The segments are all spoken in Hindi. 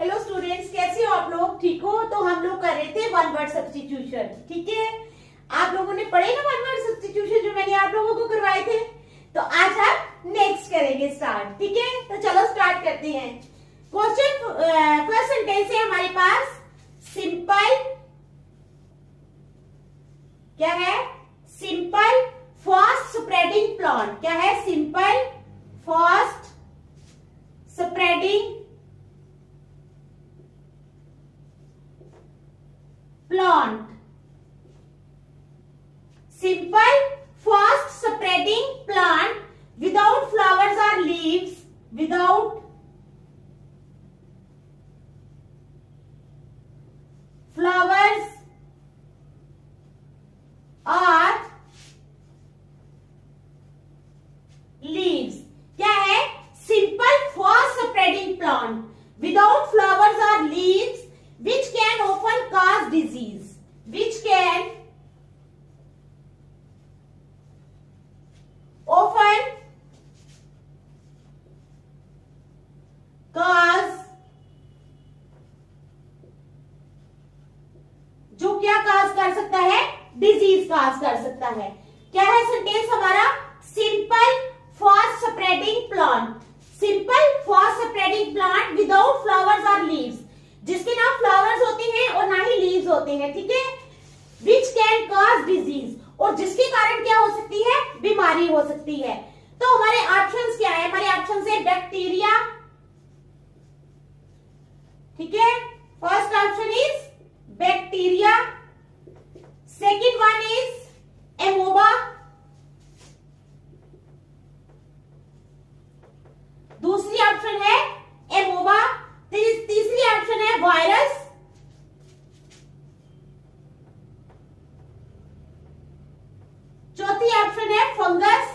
हेलो स्टूडेंट्स, कैसे हो आप लोग? ठीक हो? तो हम लोग कर रहे थे वन वर्ड सब्स्टिट्यूशन। ठीक है, आप लोगों ने पढ़े ना वन वर्ड सब्स्टिट्यूशन जो मैंने आप लोगों को करवाए थे। तो आज हम नेक्स्ट करेंगे स्टार्ट। ठीक है, तो चलो स्टार्ट करते हैं। क्वेश्चन फर्स्ट सेंटेंस है हमारे पास सिंपल। क्या है? Simple fast spreading plant. क्या है? Simple fast spreading plant. Simple fast spreading plant without flowers or leaves. Without flowers or leaves. क्या है? Simple fast spreading plant without flowers or leaves which can often cause disease. Which can often cause, जो क्या काज कर सकता है? डिजीज काज कर सकता है। क्या है सेंटेंस हमारा? Simple fast spreading plant. Simple fast spreading plant without flowers और लीव्स, जिसके ना फ्लावर्स होते हैं और ना ही लीव्स होते हैं। ठीक है, विच कैन कॉज डिजीज, और जिसके कारण क्या हो सकती है? बीमारी हो सकती है। तो हमारे ऑप्शंस क्या है? हमारे ऑप्शन है बैक्टीरिया। ठीक है, first option is bacteria, second one is amoeba, दूसरी ऑप्शन है एमोबा, तीसरी ऑप्शन है वायरस, चौथी ऑप्शन है फंगस।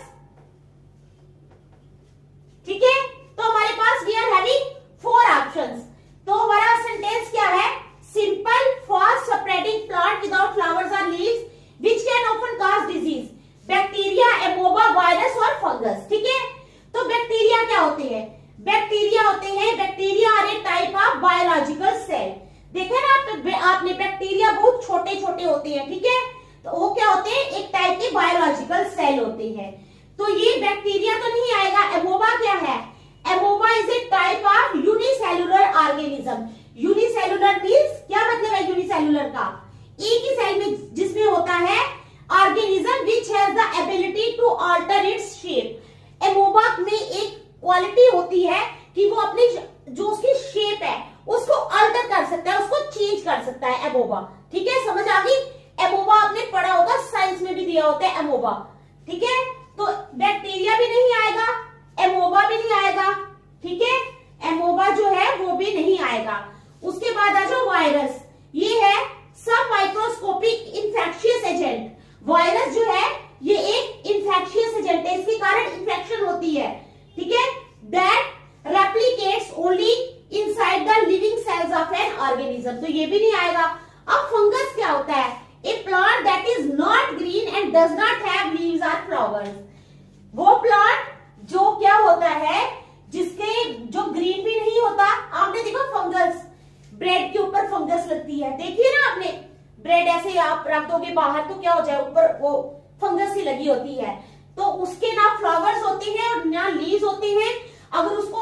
ठीक है, तो हमारे पास वी आर हैविंग 4 ऑप्शंस। तो हमारा सेंटेंस क्या है? Simple fast spreading plant without flowers और leaves which can often cause disease, bacteria, amoeba, virus और फंगस। ठीक है, तो बैक्टीरिया क्या होते हैं? बैक्टीरिया होते हैं, bacteria are a type of biological cell. देखे ना आपने बैक्टीरिया बहुत छोटे छोटे होते हैं। ठीक है, तो वो क्या होते हैं? एक टाइप के बायोलॉजिकल सेल होते हैं। तो ये बैक्टीरिया तो नहीं आएगा। एमोबा क्या है? Amoeba is a type of unicellular organism. Unicellular means क्या मतलब है यूनिसेलुलर का? एक ही सेल में जिसमें होता है organism which has the ability to alter its shape. Amoeba में एक क्वालिटी होती है कि वो अपनी जो उसकी शेप है उसको अल्टर कर सकता है, उसको चेंज कर सकता है एमोबा। ठीक है, समझ आ गई? एमोबा आपने पढ़ा होगा, साइंस में भी दिया होता है एमोबा। ठीक है, तो बैक्टीरिया भी नहीं आएगा, एमोबा भी नहीं आएगा। ठीक है, एमोबा जो है वो भी नहीं आएगा। उसके बाद आ जाओ वायरस। ये है सब माइक्रोस्कोपिक इंफेक्शियस एजेंट। वायरस जो है ये एक इंफेक्शियस एजेंट है, इसके कारण इंफेक्शन होती है। ठीक है, that replicates only inside the living cells of an organism, तो ये भी नहीं आएगा। अब फंगस क्या होता है? A plant that is not green and does not have leaves और फ्लावर्स। वो प्लांट जो क्या होता है जिसके जो ग्रीन भी नहीं होता। आपने देखा फंगस, ब्रेड के ऊपर फंगस लगती है, देखिए ना आपने, ब्रेड ऐसे आप रख दोगे बाहर तो क्या हो जाए, ऊपर वो फंगस ही लगी होती है। तो उसके ना फ्लावर्स होते हैं और ना लीव्स होते हैं। अगर उसको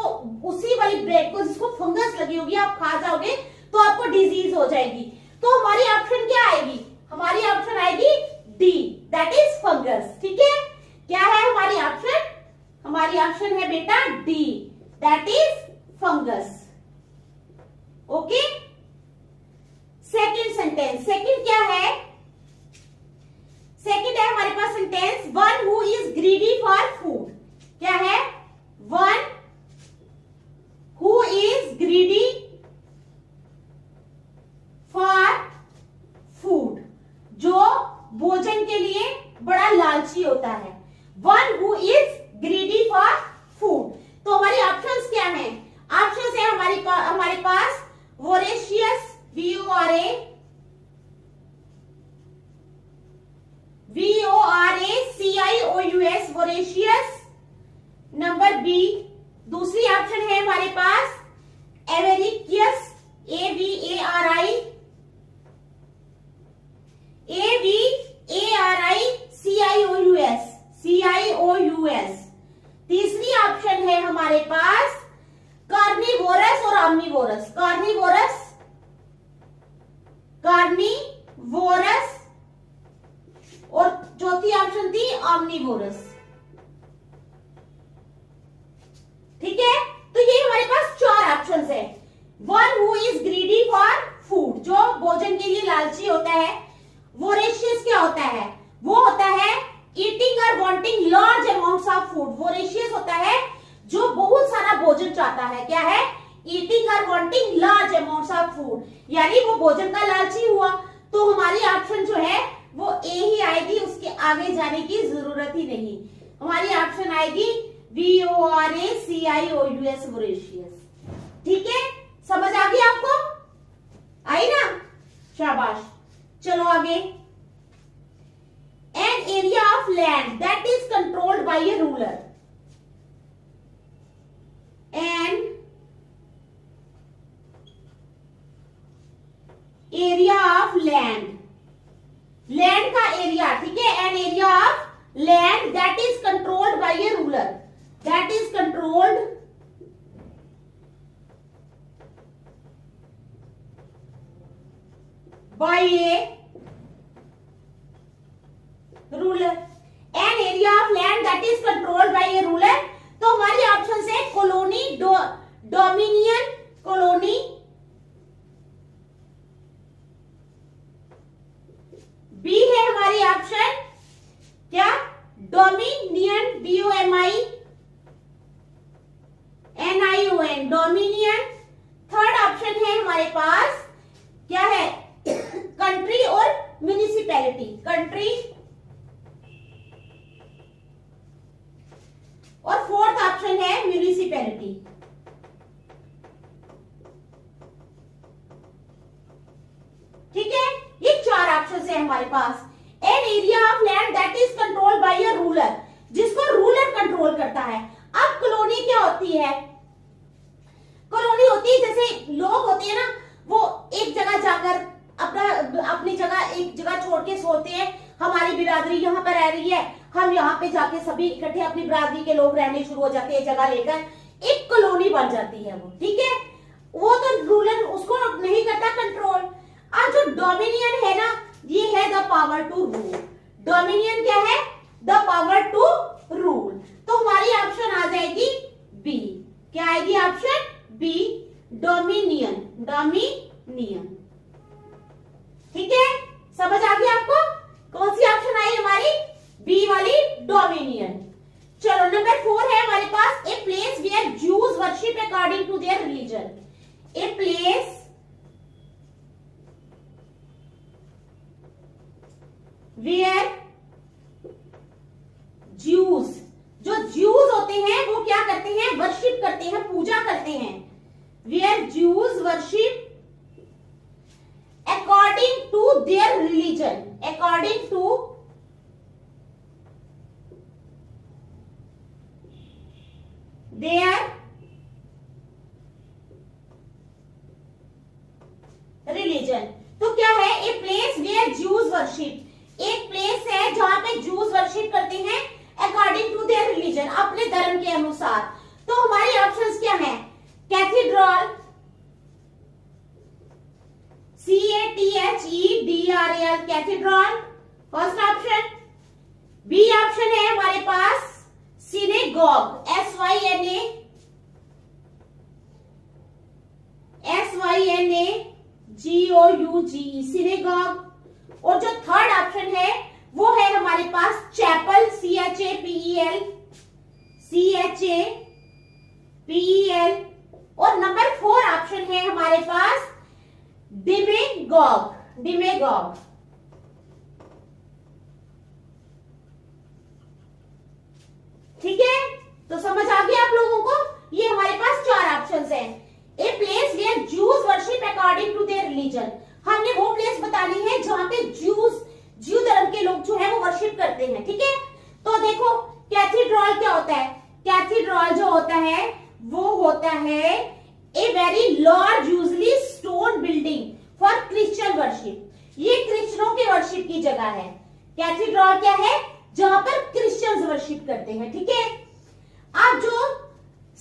उसी वाली ब्रेड को जिसको फंगस लगी होगी आप खा जाओगे तो आपको डिजीज हो जाएगी। तो हमारी ऑप्शन क्या आएगी? हमारी ऑप्शन आएगी डी, दैट इज फंगस। ठीक है, क्या है हमारी ऑप्शन? हमारी ऑप्शन है बेटा D, that is fungus. Okay, second sentence. Second क्या है? सेकंड है हमारे पास sentence one who is greedy for food. क्या है? One who is greedy for food, जो भोजन के लिए बड़ा लालची होता है। One who is greedy for food. तो हमारे ऑप्शंस क्या हैं? ऑप्शंस है हमारे पास voracious, VORACIOUS, voracious. Number B. दूसरी ऑप्शन है हमारे पास एवेरिकियस, कार्निवोरस, कार्निवोरस, कार्निवोरस, और चौथी ऑप्शन थी ऑमनिवोरस। ठीक है, तो ये हमारे पास चार ऑप्शंस है। One who is greedy for food, जो भोजन के लिए लालची होता है। वोरेशियस क्या होता है? वो होता है ईटिंग और wanting large amounts of food. Voracious होता है जो बहुत सारा भोजन चाहता है। क्या है? ईटिंग और wanting large amounts of food, यानी वो भोजन का लालची हुआ। तो हमारी ऑप्शन जो है वो ए ही आएगी, उसके आगे जाने की जरूरत ही नहीं। हमारी ऑप्शन आएगी VORACIOUS, वोरेशियस। ठीक है, समझ आ गई आपको? आई ना? शाबाश। चलो आगे। N area of land that is controlled bye A ruler. N area of land, land का एरिया, ठीक है, N area of land that is controlled bye A ruler, that is controlled by a ruler, an area of land that is controlled by a ruler। तो हमारी ऑप्शन है कॉलोनी, डोमिनियन, कॉलोनी, बी है हमारी ऑप्शन क्या? Dominion, DOMINION, dominion. Third option है हमारे पास क्या है? कंट्री और म्युनिसिपैलिटी, कंट्री। और फोर्थ ऑप्शन है म्युनिसिपैलिटी। ठीक है, ये चार ऑप्शन है हमारे पास। An area of land that is controlled by a ruler, जिसको रूलर कंट्रोल करता है। अब कॉलोनी क्या होती है? कॉलोनी होती है जैसे लोग होते हैं ना, वो एक जगह जाकर अपनी जगह, एक जगह छोड़ के सोते हैं। हमारी बिरादरी यहाँ पर रह रही है, हम यहाँ पे जाके सभी इकट्ठे अपनी बिरादरी के लोग रहने शुरू हो जाते हैं जगह लेकर, एक कॉलोनी बन जाती है वो। ठीक है, वो तो रूलर उसको नहीं करता कंट्रोल। अब जो डोमिनियन है ना, ये है the power to rule. Dominion क्या है? The power to rule. तो हमारी ऑप्शन आ जाएगी बी। क्या आएगी ऑप्शन? B, dominion, dominion. ठीक है, समझ आ गई आपको? कौन सी ऑप्शन आई हमारी? बी वाली, डोमिनियन। चलो नंबर 4 है हमारे पास, a place where Jews worship according to their religion. A place where Jews, जो ज्यूज होते हैं वो क्या करते हैं? वर्शिप करते हैं, पूजा करते हैं। Where Jews worship according to their religion, according to their religion। तो क्या है? A place where Jews worship, एक प्लेस है जहां पे ज्यूज वर्शिप करते हैं अकॉर्डिंग टू देयर रिलीजन, अपने धर्म के अनुसार। तो हमारी ऑप्शंस क्या है? Cathedral, CATHEDRAL, cathedral, first option. B option है हमारे पास सिनेगॉग, SYNAGOUGE, सिनेगॉग। और जो थर्ड ऑप्शन है वो है हमारे पास चैपल, CHAPEL। और नंबर 4 ऑप्शन है हमारे पास डिमेगॉग। ठीक है, तो समझ आ गया आप लोगों को? ये हमारे पास 4 ऑप्शंस हैं। A place where Jews worship according to their religion, हमने वो प्लेस बतानी है जहां पे ज्यू धर्म के लोग जो है वो वर्शिप करते हैं। ठीक है, तो देखो कैथीड्रल क्या होता है? कैथीड्रल जो होता है वो होता है a very large usually stone building for Christian worship. ये क्रिश्चियनों के वर्शिप की जगह है। कैथीड्रल क्या है? जहां पर क्रिश्चियंस वर्शिप करते हैं। ठीक है, अब जो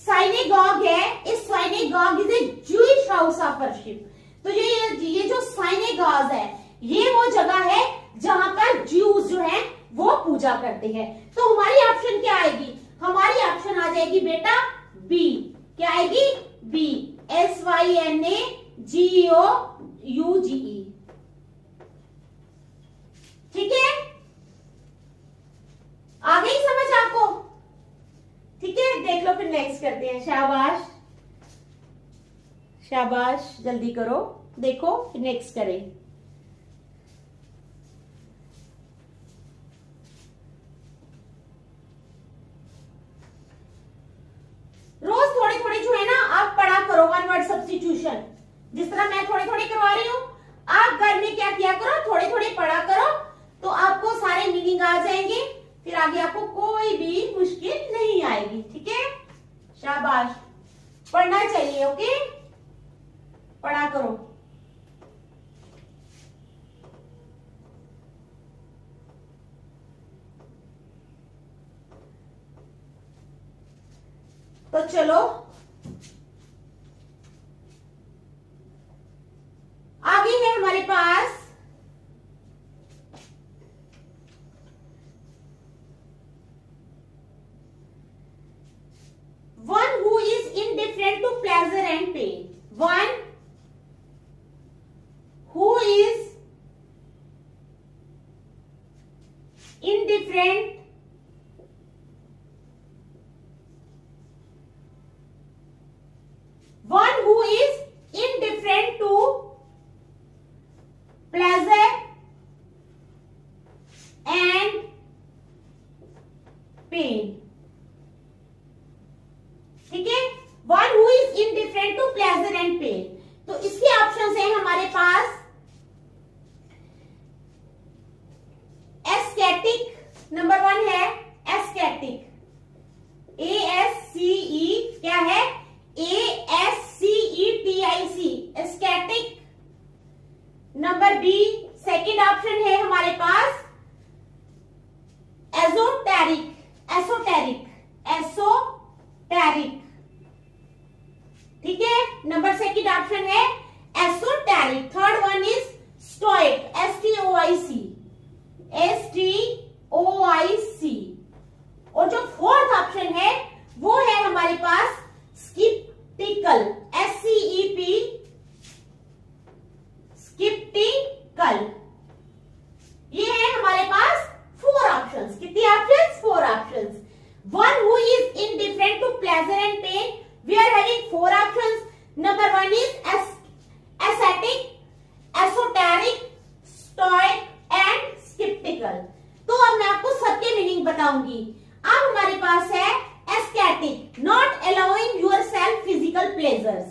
साइनेगॉग है, इस synagogue is a Jewish Jewish house of worship. तो ये जो साइनेगाज है ये वो जगह है जहां पर ज्यूज जो है वो पूजा करते हैं। तो हमारी ऑप्शन क्या आएगी? हमारी ऑप्शन आ जाएगी बेटा बी। क्या आएगी? B, SYNAGOUGE। ठीक है, आ गई समझ आपको? ठीक है, देख लो फिर नेक्स्ट करते हैं। शाबाश शाबाश, जल्दी करो, देखो फिर नेक्स्ट करें। रोज थोड़ी थोड़ी जो है ना आप पढ़ा करो वन वर्ड सब्स्टिट्यूशन, जिस तरह मैं थोड़ी थोड़ी करवा रही हूं, आप घर में क्या किया करो, थोड़ी थोड़ी पढ़ा करो, तो आपको सारे मीनिंग आ जाएंगे, फिर आगे आपको कोई भी मुश्किल नहीं आएगी। ठीक है, शाबाश, पढ़ना चाहिए। ओके, पढ़ा करो। तो चलो आगे है हमारे पास one who is indifferent to pleasure and pain. One who is indifferent one who is indifferent to pleasure and pain। ठीक है, one who is indifferent to pleasure and pain। तो इसके ऑप्शन है हमारे पास एस्केटिक, नंबर वन है एस्केटिक, ASCE, क्या है? ASCETIC, ascetic. Number B, second option है हमारे पास एजोटेरिक, एसोटेरिक, एसोटेरिक। ठीक है, नंबर सेकंड ऑप्शन है esoteric. Third one is stoic, STOIC, STOIC। और जो फोर्थ ऑप्शन है वो है हमारे पास स्किप्टिकल, SCEP, स्किप्टिकल। ये है हमारे पास फोर ऑप्शंस। कितनी options? Four options. One who is indifferent to pleasure and pain, we are having four options. Number one is ascetic, esoteric, stoic and sceptical. तो अब मैं आपको सबके मीनिंग बताऊंगी। अब हमारे पास है ascetic, not allowing yourself physical pleasures.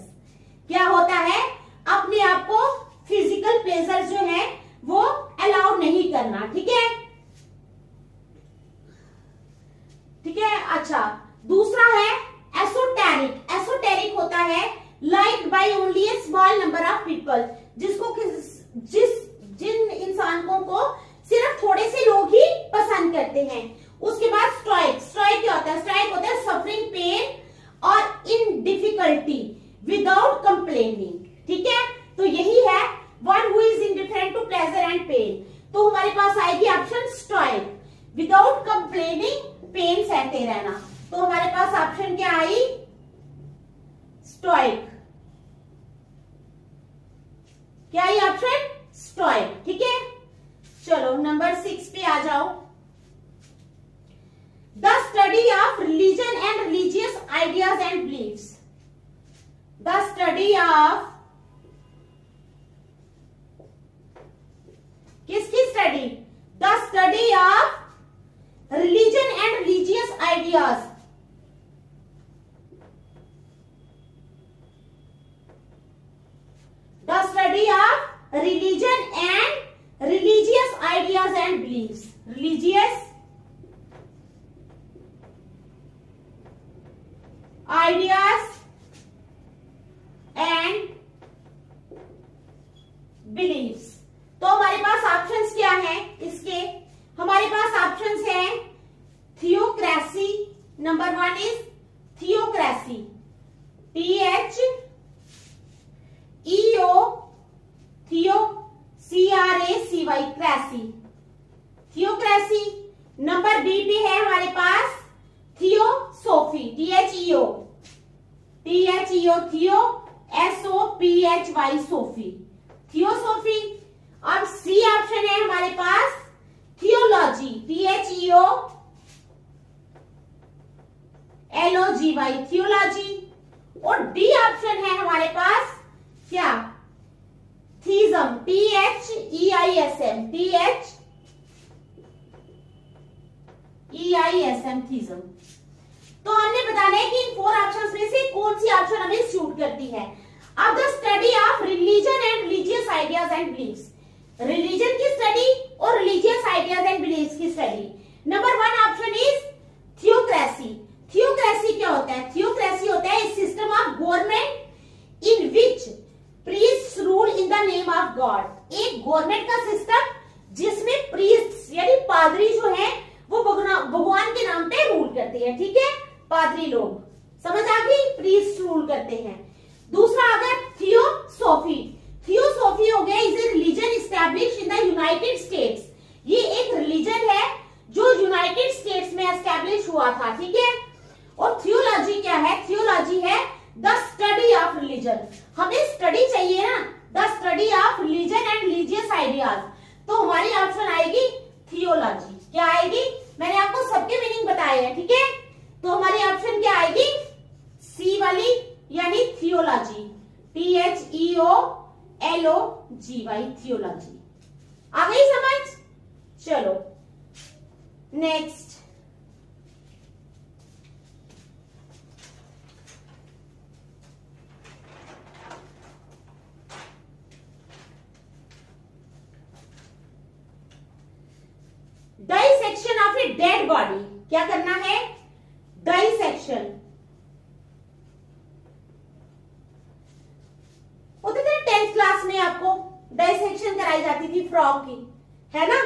क्या होता है? अपने आप को फिजिकल प्लेजर जो है वो अलाउ नहीं करना। ठीक है, ठीक है। अच्छा, दूसरा है एसोटेरिक। एसोटेरिक होता है liked by only A small number of people, जिसको जिन इंसानों को सिर्फ थोड़े से लोग ही पसंद करते हैं। उसके बाद स्ट्राइक। स्ट्राइक क्या होता है? स्ट्राइक होता है सफरिंग पेन और इन डिफिकल्टी विदाउट कंप्लेनिंग। ठीक है, तो यही है one who is indifferent to pleasure and pain. तो हमारे पास आएगी option strike, without complaining, pain सहते रहना। तो हमारे पास ऑप्शन क्या आई? स्ट्राइक। क्या आई ऑप्शन? स्ट्राइक। ठीक है, चलो नंबर 6 पे आ जाओ। The study of religion and religious ideas and beliefs. The study of, किसकी study? The study of religion and religious ideas. The study of religion and religious ideas and beliefs। religious ideas and beliefs। तो हमारे पास ऑप्शंस क्या हैं इसके? हमारे पास ऑप्शंस हैं theocracy, number one is theocracy, THEO थियो, SOPHY सोफी, थियोसोफी। अब सी ऑप्शन है हमारे पास थियोलॉजी, THEOLOGY थियोलॉजी। और डी ऑप्शन है हमारे पास क्या, थीजम, THEISM, थीजम। तो हमने बताना है कि इन 4 ऑप्शंस में से कौन सी ऑप्शन हमें सूट करती है। अब the study of religion and religious ideas and beliefs, religion की स्टडी और रिलीजियस आइडियाज एंड बिलीफ्स की study. Number 1 option is theocracy. Theocracy क्या होता है? थियोक्रेसी होता है system of government in which priests rule in the name of God. एक गवर्नमेंट का सिस्टम जिसमें प्रीस्ट यानी पादरी जो है वो भगवान के नाम पे रूल करते हैं, ठीक है, पादरी लोग, समझ आ गई, प्रीस्ट रूल करते हैं। दूसरा आ गया थियोसोफी। थियोसोफी हो गया is a religion established in the United states. ये एक रिलीजन है जो यूनाइटेड स्टेट्स में एस्टैब्लिश हुआ था, ठीक है। और थियोलॉजी क्या है? थियोलॉजी है द स्टडी ऑफ रिलीजन। हमें स्टडी चाहिए ना, the study of religion and religious ideas, तो हमारी ऑप्शन आएगी थियोलॉजी। क्या आएगी? मैंने आपको सबके मीनिंग बताए हैं, ठीक है। तो हमारी ऑप्शन क्या आएगी? सी वाली यानी थियोलॉजी, THEOLOGY थियोलॉजी। आ गई समझ? चलो next, dissection of a dead body. क्या करना है? डाइसेक्शन। होते थे 10th क्लास में आपको डाइसेक्शन कराई जाती थी फ्रॉग की, है ना।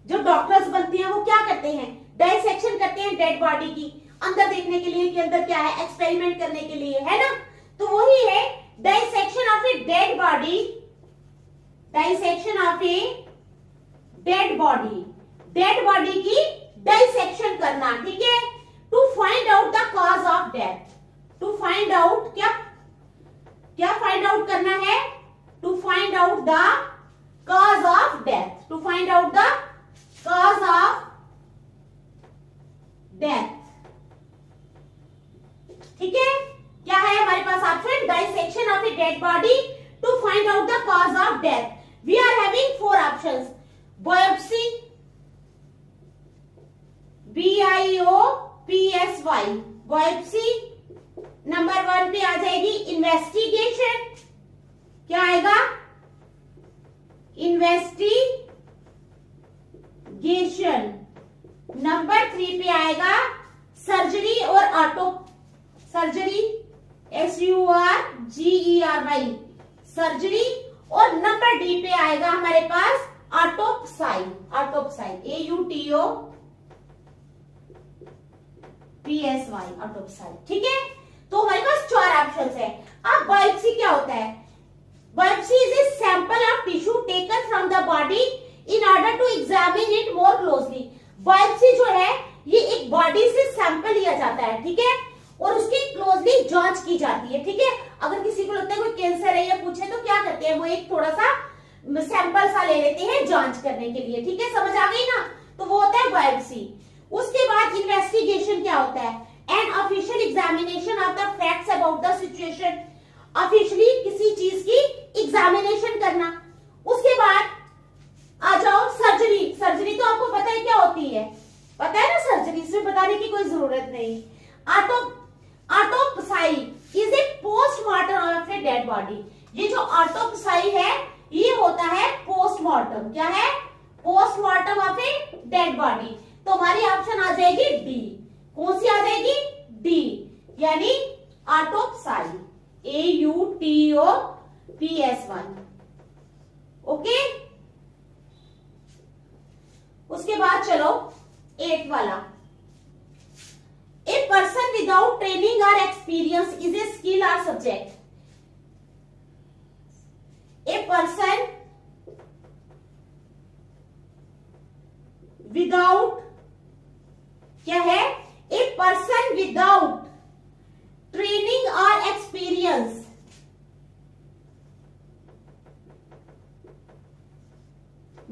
जो डॉक्टर्स बनते हैं वो क्या करते हैं? डाइसेक्शन करते हैं डेड बॉडी की, अंदर देखने के लिए कि अंदर क्या है, एक्सपेरिमेंट करने के लिए, है ना। तो वही है dissection of a dead body, dissection of a dead body, dead body की डाइसेक्शन करना, ठीक है, to find out the cause of death. To find out क्या फाइंड आउट करना है? To find out the cause of death, to find out the cause of death, ठीक है। क्या है हमारे पास option? Dissection of a dead body to find out the cause of death. We are having 4 options, biopsy, BIOPSY, biopsy. Number 1 पे आ जाएगी इन्वेस्टिगेशन, क्या आएगा? इन्वेस्टिगेशन। नंबर 3 पे आएगा सर्जरी और सर्जरी, SURGERY, सर्जरी। और नंबर डी पे आएगा हमारे पास ऑटोप्सी, AUTOPSY, ऑटोप्सी, ठीक है। तो हमारे पास 4 ऑप्शंस है। अब बायोप्सी क्या होता है? Biopsy is a sample of tissue taken from the body in order to examine it more closely. Biopsy जो है ये एक बॉडी से सैंपल लिया जाता है, ठीक है, और उसकी क्लोजली जांच की जाती है, ठीक है। अगर किसी को लगता है कोई कैंसर है या कुछ है तो क्या करते हैं, वो एक थोड़ा सा सैंपल सा ले लेते हैं जांच करने के लिए, ठीक है, समझ आ गई ना। तो वो होता है बायोप्सी। उसके बाद इन्वेस्टिगेशन क्या होता है? An official examination of the facts about the situation, officially किसी चीज की एग्जामिनेशन करना। उसके बाद आ जाओ सर्जरी। सर्जरी तो आपको पता है क्या होती है, पता है ना सर्जरी, इसमें बताने की कोई जरूरत नहीं। Autopsy is a postmortem of a dead body. ये जो ऑटोप्सी है ये होता है पोस्टमार्टम, क्या है? Postmortem of a dead body. तो हमारी ऑप्शन आ जाएगी डी। कौन सी आ जाएगी? डी, यानी ऑटोप्सी, AUTOPSY, ओके। उसके बाद चलो 8 वाला, ए पर्सन विदाउट ट्रेनिंग और एक्सपीरियंस इज ए स्किल और सब्जेक्ट। ए पर्सन विदाउट क्या है? ए पर्सन विदाउट ट्रेनिंग और एक्सपीरियंस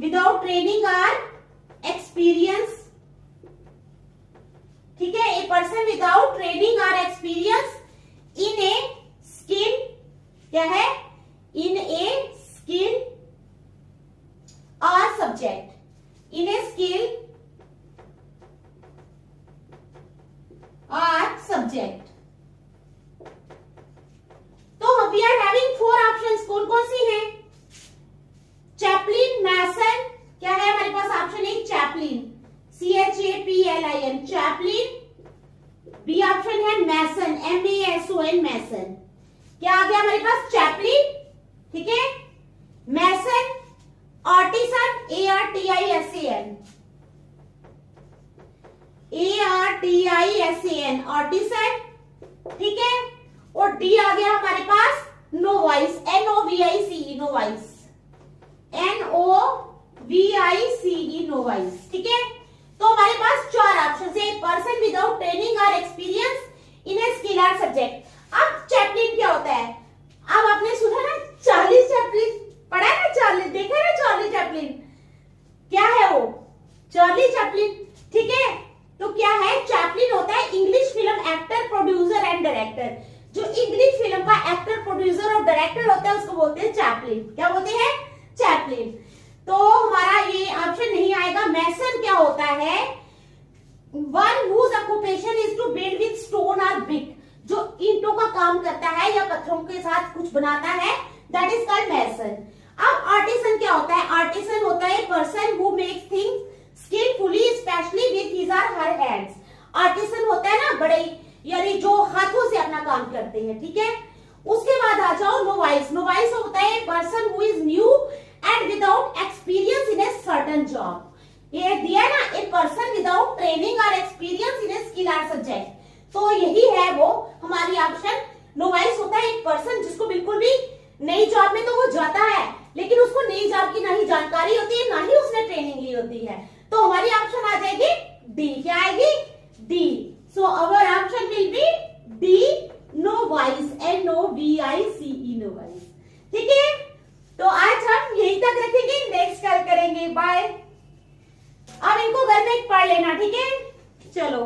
विदाउट ट्रेनिंग और एक्सपीरियंस, ठीक है, ए पर्सन विदाउट ट्रेनिंग और एक्सपीरियंस इन ए स्किल, क्या है, इन ए स्किल और सब्जेक्ट, इन ए स्किल और सब्जेक्ट। तो वी आर हैविंग 4 ऑप्शंस, कौन कौन सी हैं? चैपलिन, मैसन, क्या है हमारे पास option A chaplain, CHAPLIN, chaplain. B option है मैसन, MASON, मैसन। क्या आ गया हमारे पास? चैपलिन, ठीक है, mason, artisan, ARTISAN, ARTISAN, artisan, ठीक है। और डी आ गया हमारे पास novice, NOVICE, novice, NOVICE, novice, ठीक है। तो हमारे पास 4 ऑप्शन है, पर्सन विदाउट ट्रेनिंग और एक्सपीरियंस इन ए स्किल और सब्जेक्ट। अब चैपलिन क्या होता है? अब आपने सुना ना चार्ली चैपलिन, पढ़ा है ना चार्ली, देखा है ना चार्ली चैपलिन, क्या है वो? चार्ली चैपलिन, ठीक है। तो क्या है? चैपलिन होता है English film actor, producer and director. जो इंग्लिश फिल्म का एक्टर, प्रोड्यूसर और डायरेक्टर होता है उसको बोलते हैं चैपलिन। क्या बोलते हैं? चैपलिन। तो हमारा ये ऑप्शन नहीं आएगा। मैसन क्या होता है? One whose occupation is to build with stone और ब्रिक, जो ईंटों का काम करता है या पत्थरों के साथ कुछ बनाता है, दैट इज कॉल्ड मैसन। अब आर्टिसन क्या होता है? आर्टिसन होता है person who makes things skilfully specially with his और हर हैंड्स। आर्टिसन होता है ना बड़े, यानी जो हाथों से अपना काम करते हैं, ठीक है। उसके बाद आ जाओ नोवाइस। नोवाइस होता है person who is new and without experience in a certain job. ये दिया ना, ए पर्सन विदाउट ट्रेनिंग और एक्सपीरियंस इन ए स्किल और सब्जेक्ट। तो यही है वो हमारी ऑप्शन। नोवाइस होता है एक पर्सन जिसको बिल्कुल भी नई जॉब में तो वो जाता है, लेकिन उसको नई जॉब की ना ही जानकारी होती है, ना ही उसने ट्रेनिंग ली होती है। तो हमारी ऑप्शन आ जाएगी डी। क्या आएगी? D. So our option will be D, novice, NOVICE, novice, ठीक है। तो आज हम यहीं तक रखेंगे, नेक्स्ट कल करेंगे। बाय। अब इनको घर में पढ़ लेना, ठीक है। चलो।